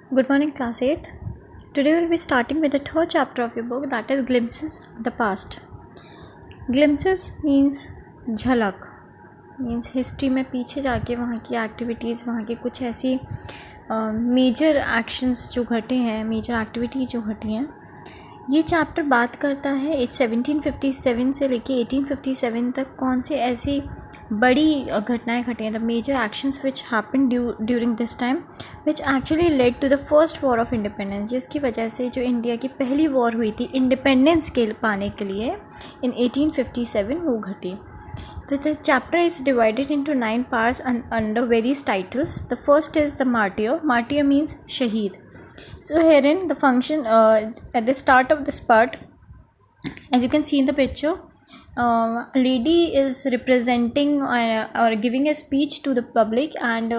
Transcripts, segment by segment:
Good morning, class 8th. Today we'll be starting with the third chapter of your book, that is Glimpses of the Past. Glimpses means झलक, means history में पीछे जाके वहाँ की activities, वहाँ के कुछ ऐसी मेजर एक्शंस जो घटे हैं, मेजर एक्टिविटीज़ जो घटी हैं. ये चैप्टर बात करता है 1757 से लेके 1857 तक कौन से ऐसी बड़ी घटनाएं घटी हैं, the major actions which happen during this time which actually led to the first war of independence, जिसकी वजह से जो इंडिया की पहली वॉर हुई थी इंडिपेंडेंस के पाने के लिए इन 1857 वो घटी. So the chapter is divided into 9 parts under various titles. The first is the martyr. Martyr means shaheed. So herein the function at the start of this part, as you can see in the picture, a lady is representing or giving a speech to the public and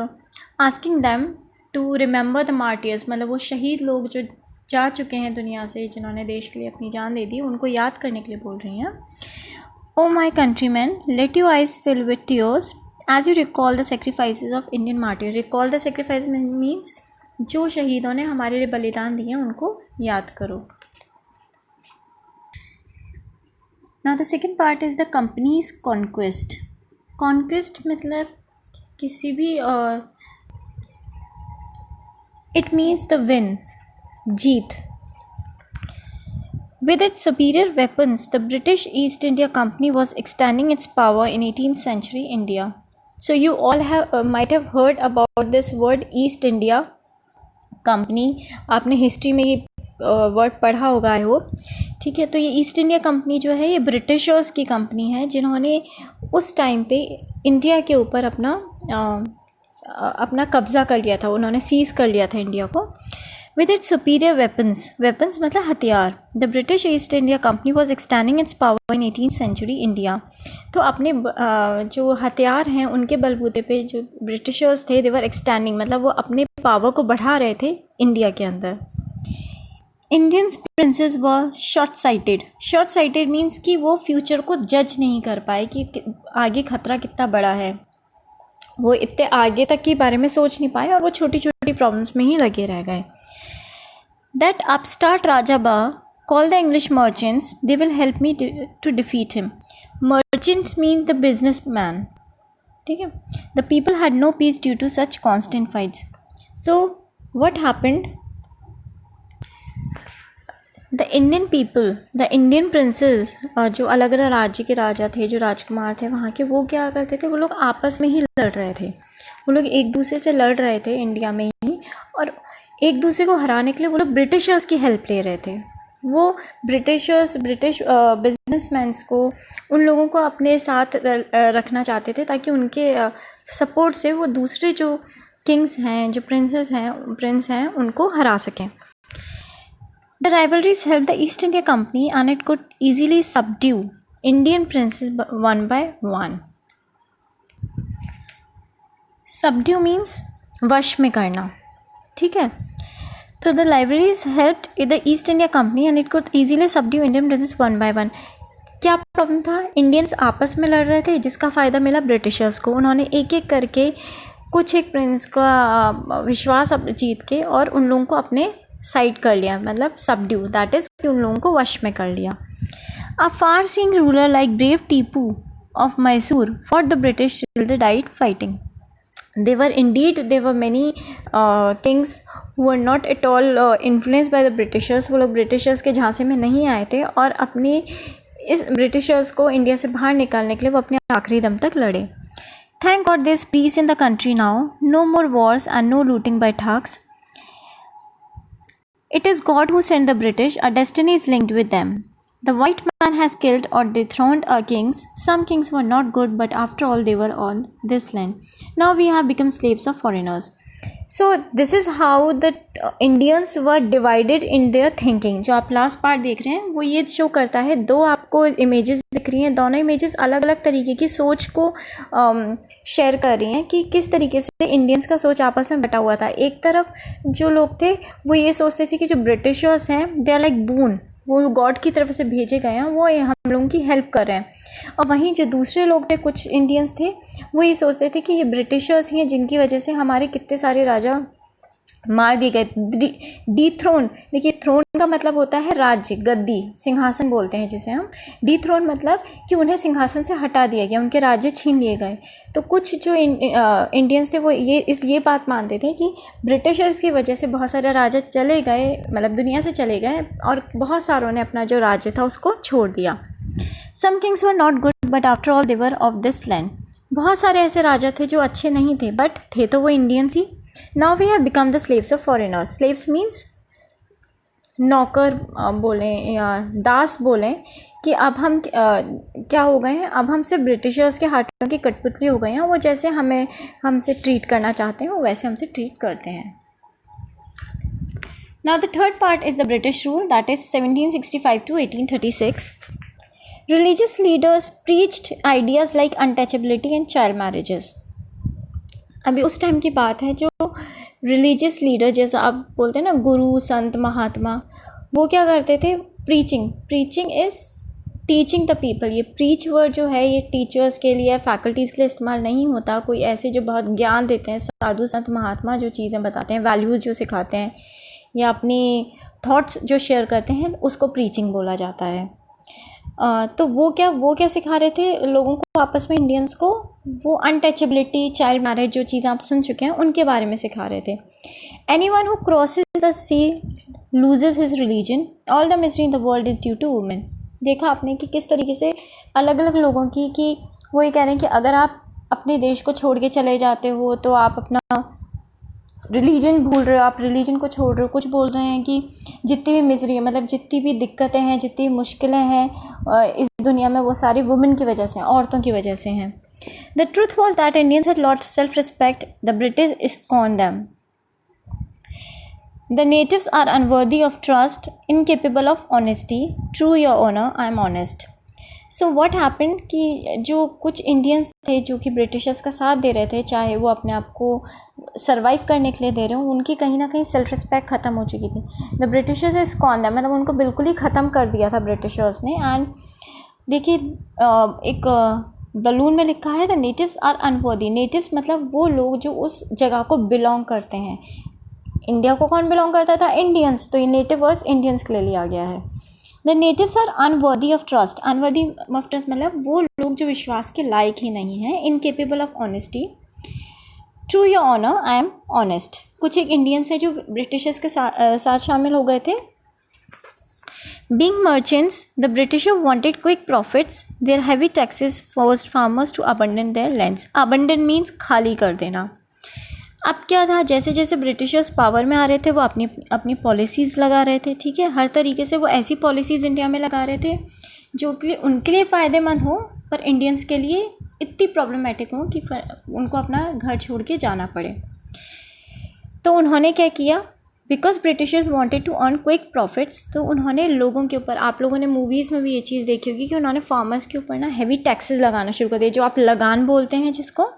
asking them to remember the martyrs. मतलब वो शहीद लोग जो जा चुके हैं दुनिया से, जिन्होंने देश के लिए अपनी जान दे दी, उनको याद करने के लिए बोल रही हैं. O my countrymen, let your eyes fill with tears as you recall the sacrifices of Indian martyrs. Recall the sacrifice means जो शहीदों ने हमारे लिए बलिदान दिए उनको याद करो. Now the second part is the company's conquest. Conquest मतलब किसी भी it means the win, Jeet. With its superior weapons, the British East India Company was extending its power in 18th century India. So you all might have heard about this word East India Company. आपने history में ये word पढ़ा होगा I hope. ठीक है, तो ये east India company जो है ये ब्रिटिशर्स की कंपनी है जिन्होंने उस टाइम पे इंडिया के ऊपर अपना कब्ज़ा कर लिया था. उन्होंने सीज़ कर लिया था इंडिया को. With its superior weapons मतलब हथियार, the British East India Company was extending its power in 18th century India. तो अपने जो हथियार हैं उनके बलबूते पे जो ब्रिटिशर्स थे, they were extending मतलब वो अपने पावर को बढ़ा रहे थे इंडिया के अंदर. Indian princes were short-sighted. Short-sighted means कि वो फ्यूचर को जज नहीं कर पाए कि आगे खतरा कितना बड़ा है. वो इतने आगे तक के बारे में सोच नहीं पाए और वो छोटी छोटी प्रॉब्लम्स में ही लगे रह गए. That upstart Rajaba called the English merchants. They will help me to defeat him. Merchants mean the businessman. ठीक है. The people had no peace due to such constant fights. So what happened? The Indian people, the Indian princes, जो अलग अलग राज्य के राजा थे, जो राजकुमार थे वहाँ के, वो क्या करते थे, वो लोग आपस में ही लड़ रहे थे. वो लोग एक दूसरे से लड़ रहे थे इंडिया में ही, और एक दूसरे को हराने के लिए वो लोग ब्रिटिशर्स की हेल्प ले रहे थे. वो ब्रिटिश बिजनेसमैन्स को, उन लोगों को अपने साथ रखना चाहते थे ताकि उनके सपोर्ट से वो दूसरे जो किंग्स हैं, जो प्रिंस हैं उनको हरा सकें. The rivalries helped the East India Company and it could easily subdue Indian princes one by one. Subdue means वश में करना. ठीक है. तो the libraries helped the east India company and it could easily subdue Indian princess one by one. क्या problem था? Indians आपस में लड़ रहे थे जिसका फ़ायदा मिला ब्रिटिशर्स को. उन्होंने एक एक करके कुछ एक प्रिंस का विश्वास जीत के और उन लोगों को अपने साइड कर लिया, मतलब सबड्यू, दैट इज़ कि उन लोगों को वश में कर लिया. A far seeing ruler like brave Tipu of Mysore for the British till the diet fighting. There were many kings who were not at all influenced by the Britishers. वो लोग ब्रिटिशर्स के झांसे में नहीं आए थे और अपनी इस ब्रिटिशर्स को इंडिया से बाहर निकालने के लिए वो अपने आखिरी दम तक लड़े. Thank God there is peace in the country now. No more wars and no looting by thugs. It is God who sent the British. Our destiny is linked with them. The white man has killed or dethroned our kings. Some kings were not good, but after all they were on this land. Now we have become slaves of foreigners. So this is how the Indians were divided in their thinking. जो आप last part देख रहे हैं वो ये show करता है. दो आपको इमेजेस दिख रही हैं, दोनों इमेजेस अलग अलग तरीके की सोच को शेयर कर रही हैं कि किस तरीके से इंडियंस का सोच आपस में बटा हुआ था. एक तरफ जो लोग थे वो ये सोचते थे कि जो ब्रिटिशर्स हैं दे आर लाइक बून, वो गॉड की तरफ से भेजे गए हैं, वो हम लोगों की हेल्प कर रहे हैं. और वहीं जो दूसरे लोग थे, कुछ इंडियंस थे, वो ये सोचते थे कि ये ब्रिटिशर्स ही हैं जिनकी वजह से हमारे कितने सारे राजा मार दिए गए। डी थ्रोन, देखिए थ्रोन का मतलब होता है राज्य, गद्दी, सिंहासन बोलते हैं जिसे हम। डी थ्रोन मतलब कि उन्हें सिंहासन से हटा दिया गया, उनके राज्य छीन लिए गए। तो कुछ जो इंडियंस थे वो ये बात मानते थे कि ब्रिटिशर्स की वजह से बहुत सारे राजा चले गए, मतलब दुनिया से चले गए, और बहुत सारों ने अपना जो राज्य था उसको छोड़ दिया। Some kings were not good but after all they were of this land. बहुत सारे ऐसे राजा थे जो अच्छे नहीं थे, बट थे तो वो इंडियंस ही। Now we have become the slaves of foreigners. Slaves means नौकर बोलें या दास बोलें, कि अब हम क्या हो गए हैं, अब हम सिर्फ ब्रिटिशर्स के हाथों की कठपुतली हो गए हैं। वो जैसे हमसे ट्रीट करना चाहते हैं वो वैसे हमसे ट्रीट करते हैं। Now the third part is the British rule, that is 1765 to 1836. Religious leaders preached ideas like untouchability and child marriages. अभी उस टाइम की बात है, जो रिलीजियस लीडर जैसा आप बोलते हैं ना, गुरु, संत, महात्मा, वो क्या करते थे? Preaching is teaching the people. ये प्रीच वर्ड जो है ये टीचर्स के लिए, फैकल्टीज़ के लिए इस्तेमाल नहीं होता। कोई ऐसे जो बहुत ज्ञान देते हैं, साधु संत महात्मा जो चीज़ें बताते हैं, वैल्यूज़ जो सिखाते हैं या अपनी थॉट्स जो शेयर करते हैं, उसको प्रीचिंग बोला जाता है। तो वो क्या सिखा रहे थे लोगों को आपस में, इंडियंस को? वो अनटचेबिलिटी, चाइल्ड मैरिज, जो चीज़ें आप सुन चुके हैं उनके बारे में सिखा रहे थे। Anyone who crosses the sea loses his religion, all the misery in the world is due to women. देखा आपने कि किस तरीके से अलग अलग लोगों की, कि वो ये कह रहे हैं कि अगर आप अपने देश को छोड़ के चले जाते हो तो आप अपना रिलीजन भूल रहे हो, आप रिलीजन को छोड़ रहे हो। कुछ बोल रहे हैं कि जितनी भी मिजरी है, मतलब जितनी भी दिक्कतें हैं, जितनी मुश्किलें हैं इस दुनिया में, वो सारी वुमेन की वजह से, औरतों की वजह से हैं। The truth was that Indians had lost self respect, the British scorn them. The natives are unworthy of trust, incapable of honesty, true your honour, I am honest. So what happened कि जो कुछ Indians थे जो कि Britishers का साथ दे रहे थे, चाहे वो अपने आप को सर्वाइव करने के लिए दे रहे हो, उनकी कहीं ना कहीं सेल्फ रिस्पेक्ट ख़त्म हो चुकी थी। The Britishers is condemn, मतलब उनको बिल्कुल ही ख़त्म कर दिया था ब्रिटिशर्स ने। एंड देखिए एक बलून में लिखा है the natives are unworthy. Natives मतलब वो लोग जो उस जगह को बिलोंग करते हैं। इंडिया को कौन बिलोंग करता था? इंडियंस। तो ये नेटिव वर्ड्स इंडियंस के लिए लिया गया है। The natives are unworthy of trust. Unworthy of trust मतलब वो लोग जो विश्वास के लायक ही नहीं हैं। Incapable of honesty, true your honour, I am honest. कुछ एक इंडियंस है जो ब्रिटिशर्स के साथ शामिल हो गए थे। Being merchants, the Britisher wanted quick profits, their heavy taxes forced farmers to abandon their lands. Abandon means खाली कर देना। अब क्या था, जैसे जैसे ब्रिटिशर्स पावर में आ रहे थे वो अपनी पॉलिसीज़ लगा रहे थे, ठीक है। हर तरीके से वो ऐसी पॉलिसीज़ इंडिया में लगा रहे थे जो कि उनके लिए फ़ायदेमंद हो, पर इंडियंस के लिए इतनी प्रॉब्लमेटिक हो कि उनको अपना घर छोड़ के जाना पड़े। तो उन्होंने क्या किया? Because Britishers wanted to earn quick profits, तो उन्होंने लोगों के ऊपर, आप लोगों ने मूवीज़ में भी ये चीज़ देखी होगी कि उन्होंने फार्मर्स के ऊपर ना हैवी टैक्सेस लगाना शुरू कर दिए, जो आप लगान बोलते हैं जिसको,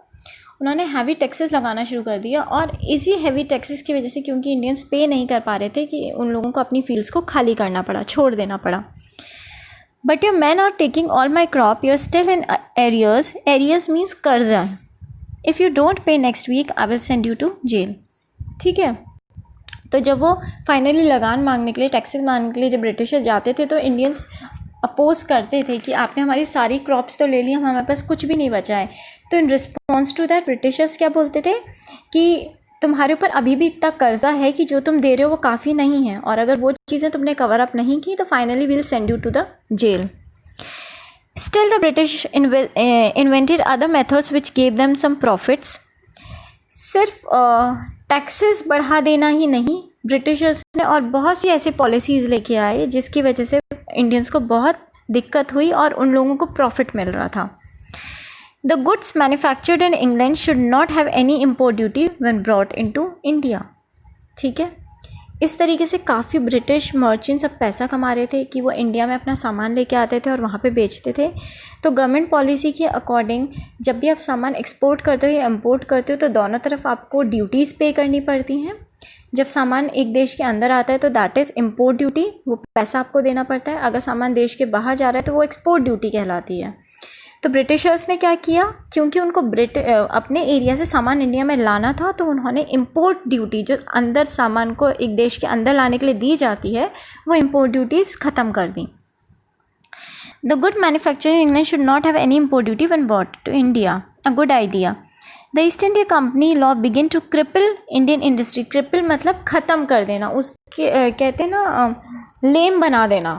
उन्होंने हैवी टैक्सेस लगाना शुरू कर दिया। और इसी हैवी टैक्सेस की वजह से, क्योंकि इंडियंस पे नहीं कर पा रहे थे, कि उन लोगों को अपनी फील्ड्स को खाली करना पड़ा, छोड़ देना पड़ा। But your man are taking all my crop, you're still in arrears. Arrears means कर्जा। If you don't pay next week I will send you to jail, ठीक है। तो जब वो फाइनली लगान मांगने के लिए, टैक्सेस मांगने के लिए जब ब्रिटिशर्स जाते थे, तो इंडियंस अपोज करते थे कि आपने हमारी सारी क्रॉप्स तो ले ली, हमारे पास कुछ भी नहीं बचा है। तो in response to that Britishers क्या बोलते थे कि तुम्हारे ऊपर अभी भी इतना कर्जा है कि जो तुम दे रहे हो वो काफ़ी नहीं है, और अगर वो चीज़ें तुमने कवर अप नहीं की तो finally will send you to the jail. Still the British invented other methods which gave them some profits. सिर्फ टैक्सेस बढ़ा देना ही नहीं, ब्रिटिशर्स ने और बहुत सी ऐसी पॉलिसीज़ लेके आए जिसकी वजह से इंडियंस को बहुत दिक्कत हुई और उन लोगों को प्रॉफिट मिल रहा था। The goods manufactured in England should not have any import duty when brought into India, ठीक है। इस तरीके से काफ़ी ब्रिटिश मर्चेंट्स अब पैसा कमा रहे थे कि वो इंडिया में अपना सामान लेके आते थे और वहाँ पे बेचते थे। तो गवर्नमेंट पॉलिसी के अकॉर्डिंग जब भी आप सामान एक्सपोर्ट करते हो या इम्पोर्ट करते हो तो दोनों तरफ आपको ड्यूटीज़ पे करनी पड़ती हैं। जब सामान एक देश के अंदर आता है तो दैट इज़ इम्पोर्ट ड्यूटी, वो पैसा आपको देना पड़ता है। अगर सामान देश के बाहर जा रहा है तो वो एक्सपोर्ट ड्यूटी कहलाती है। तो ब्रिटिशर्स ने क्या किया, क्योंकि उनको अपने एरिया से सामान इंडिया में लाना था, तो उन्होंने इम्पोर्ट ड्यूटी जो अंदर सामान को एक देश के अंदर लाने के लिए दी जाती है, वो इम्पोर्ट ड्यूटीज़ ख़त्म कर दी. The good manufacturer in England should not have any import duty when brought to India. A good idea. The East India Company law began to cripple Indian industry. Cripple मतलब ख़त्म कर देना, उसके कहते हैं ना लेम बना देना.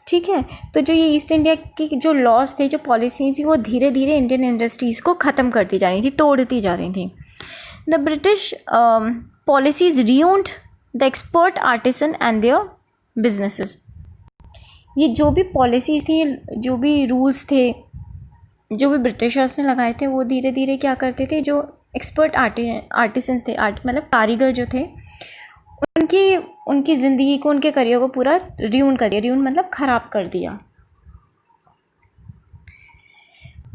ठीक है, तो जो ये ईस्ट इंडिया की जो लॉज थे, जो पॉलिसी थी, वो धीरे धीरे इंडियन इंडस्ट्रीज़ को ख़त्म करती जा रही थी, तोड़ती जा रही थी. The British policies ruined the expert artisan and their businesses. ये जो भी पॉलिसीज़ थी, जो भी रूल्स थे, जो भी ब्रिटिशर्स ने लगाए थे, वो धीरे धीरे क्या करते थे, जो एक्सपर्ट आर्टिसंस थे, मतलब कारीगर जो थे, उनकी ज़िंदगी को, उनके करियर को पूरा र्यून कर दिया. र्यून मतलब ख़राब कर दिया.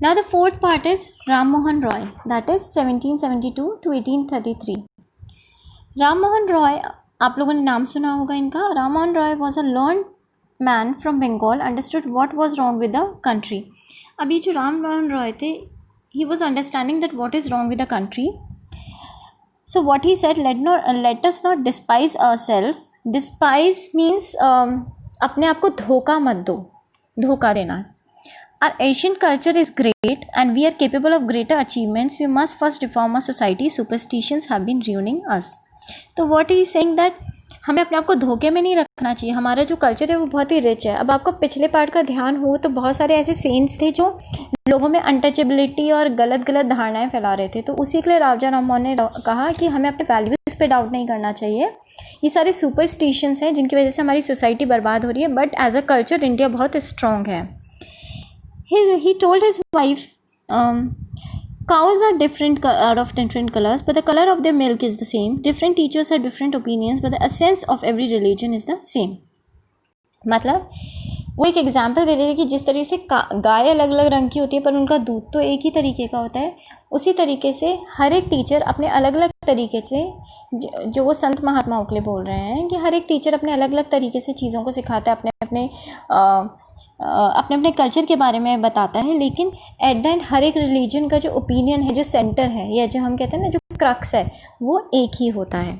Now the fourth part is Ram Mohan Roy, that is 1772 to 1833. Ram Mohan Roy, आप लोगों ने नाम सुना होगा इनका. Ram Mohan Roy was a learn man from Bengal, understood what was wrong with the country. अभी जो राम मोहन रॉय थे, he was understanding that what is wrong with the country. So what he said, let us not despise ourselves. Despise means अपने आप को धोखा मत दो, धोखा देना. Our Asian culture is great and we are capable of greater achievements. We must first reform our society. Superstitions have been ruining us. तो what he is saying that हमें अपने आप को धोखे में नहीं रखना चाहिए. हमारा जो कल्चर है वो बहुत ही रिच है. अब आपको पिछले पार्ट का ध्यान हो तो बहुत सारे ऐसे सेंट्स थे जो लोगों में अनटचेबिलिटी और गलत धारणाएं फैला रहे थे. तो उसी के लिए राजा राममोहन ने कहा कि हमें अपने वैल्यूज़ पे डाउट नहीं करना चाहिए. ये सारे सुपरस्टिशंस हैं जिनकी वजह से हमारी सोसाइटी बर्बाद हो रही है, but as a culture India बहुत स्ट्रॉन्ग है. He told his wife, cows are out of different colors, but the color of their milk is the same. Different teachers have different opinions, but the essence of every religion is the same. मतलब वो एक example दे रहे थे कि जिस तरीके से गाय अलग अलग रंग की होती है, पर उनका दूध तो एक ही तरीके का होता है, उसी तरीके से हर एक टीचर अपने अलग अलग तरीके से, जो वो संत महात्माओं के लिए बोल रहे हैं कि हर एक टीचर अपने अलग अलग तरीके से चीज़ों को सिखाता है, अपने कल्चर के बारे में बताता है. लेकिन एट द एंड हर एक रिलीजन का जो ओपिनियन है, जो सेंटर है, या जो हम कहते हैं ना जो क्रक्स है, वो एक ही होता है.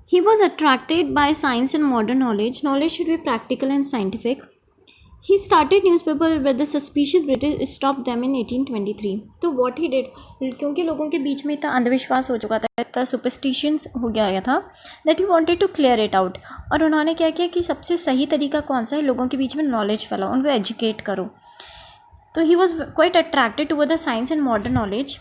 He was attracted by science and modern knowledge. Knowledge should be practical and scientific. He started newspaper with the suspicious British stopped them in 1823. तो what he did, क्योंकि लोगों के बीच में इतना अंधविश्वास हो चुका था, इतना सुपरस्टिशंस हो गया था, that he wanted to clear it out. और उन्होंने क्या किया कि सबसे सही तरीका कौन सा है, लोगों के बीच में नॉलेज फैलाओ, उनको एजुकेट करो. तो he was quite attracted toward the science and modern knowledge.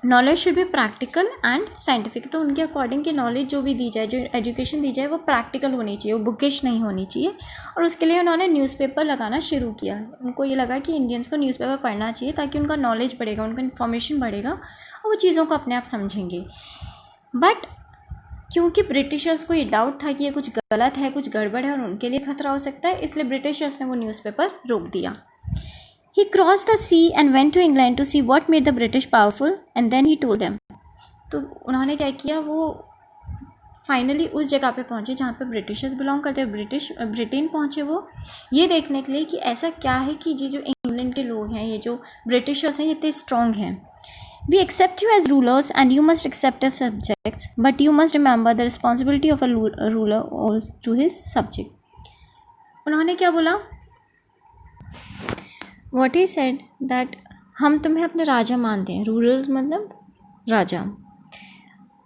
Knowledge should be practical and scientific. तो उनके अकॉर्डिंग की नॉलेज जो भी दी जाए, जो एजुकेशन दी जाए, वो प्रैक्टिकल होनी चाहिए, वो बुकिश नहीं होनी चाहिए. और उसके लिए उन्होंने न्यूज़पेपर लगाना शुरू किया. उनको ये लगा कि इंडियंस को न्यूज़पेपर पढ़ना चाहिए ताकि उनका नॉलेज बढ़ेगा, उनका इन्फॉर्मेशन बढ़ेगा और वो चीज़ों को अपने आप समझेंगे. बट क्योंकि ब्रिटिशर्स को ये डाउट था कि ये कुछ गलत है, कुछ गड़बड़ है और उनके लिए खतरा हो सकता है, इसलिए ब्रिटिशर्स ने वो न्यूज़पेपर रोक दिया. He crossed the sea and went to England to see what made the British powerful, and then he told them. तो उन्होंने क्या किया, वो फाइनली उस जगह पे पहुँचे जहाँ पे ब्रिटिशर्स बिलोंग करते हैं. ब्रिटेन पहुँचे वो ये देखने के लिए कि ऐसा क्या है कि ये जो इंग्लैंड के लोग हैं, ये जो ब्रिटिशर्स हैं, ये इतने स्ट्रॉन्ग हैं. We accept you as rulers and you must accept as subjects, but you must remember the responsibility of a ruler to his subject. उन्होंने क्या बोला, What he said that हम तुम्हें अपने राजा मानते हैं, रूलर्स मतलब राजा,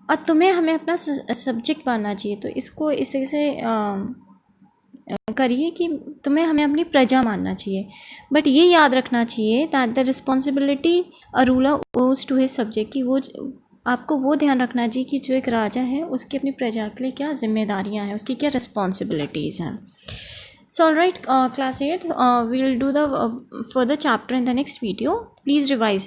और तुम्हें हमें अपना सब्जेक्ट मानना चाहिए. तो इसको इस तरह से करिए कि तुम्हें हमें अपनी प्रजा मानना चाहिए, बट ये याद रखना चाहिए that the responsibility a ruler ओज टू हिज सब्जेक्ट, कि वो आपको वो ध्यान रखना चाहिए कि जो एक राजा है उसकी अपनी प्रजा के लिए क्या जिम्मेदारियाँ हैं, उसकी क्या रिस्पॉन्सिबिलिटीज़ हैं. So alright, class 8, we will do the further chapter in the next video. Please revise.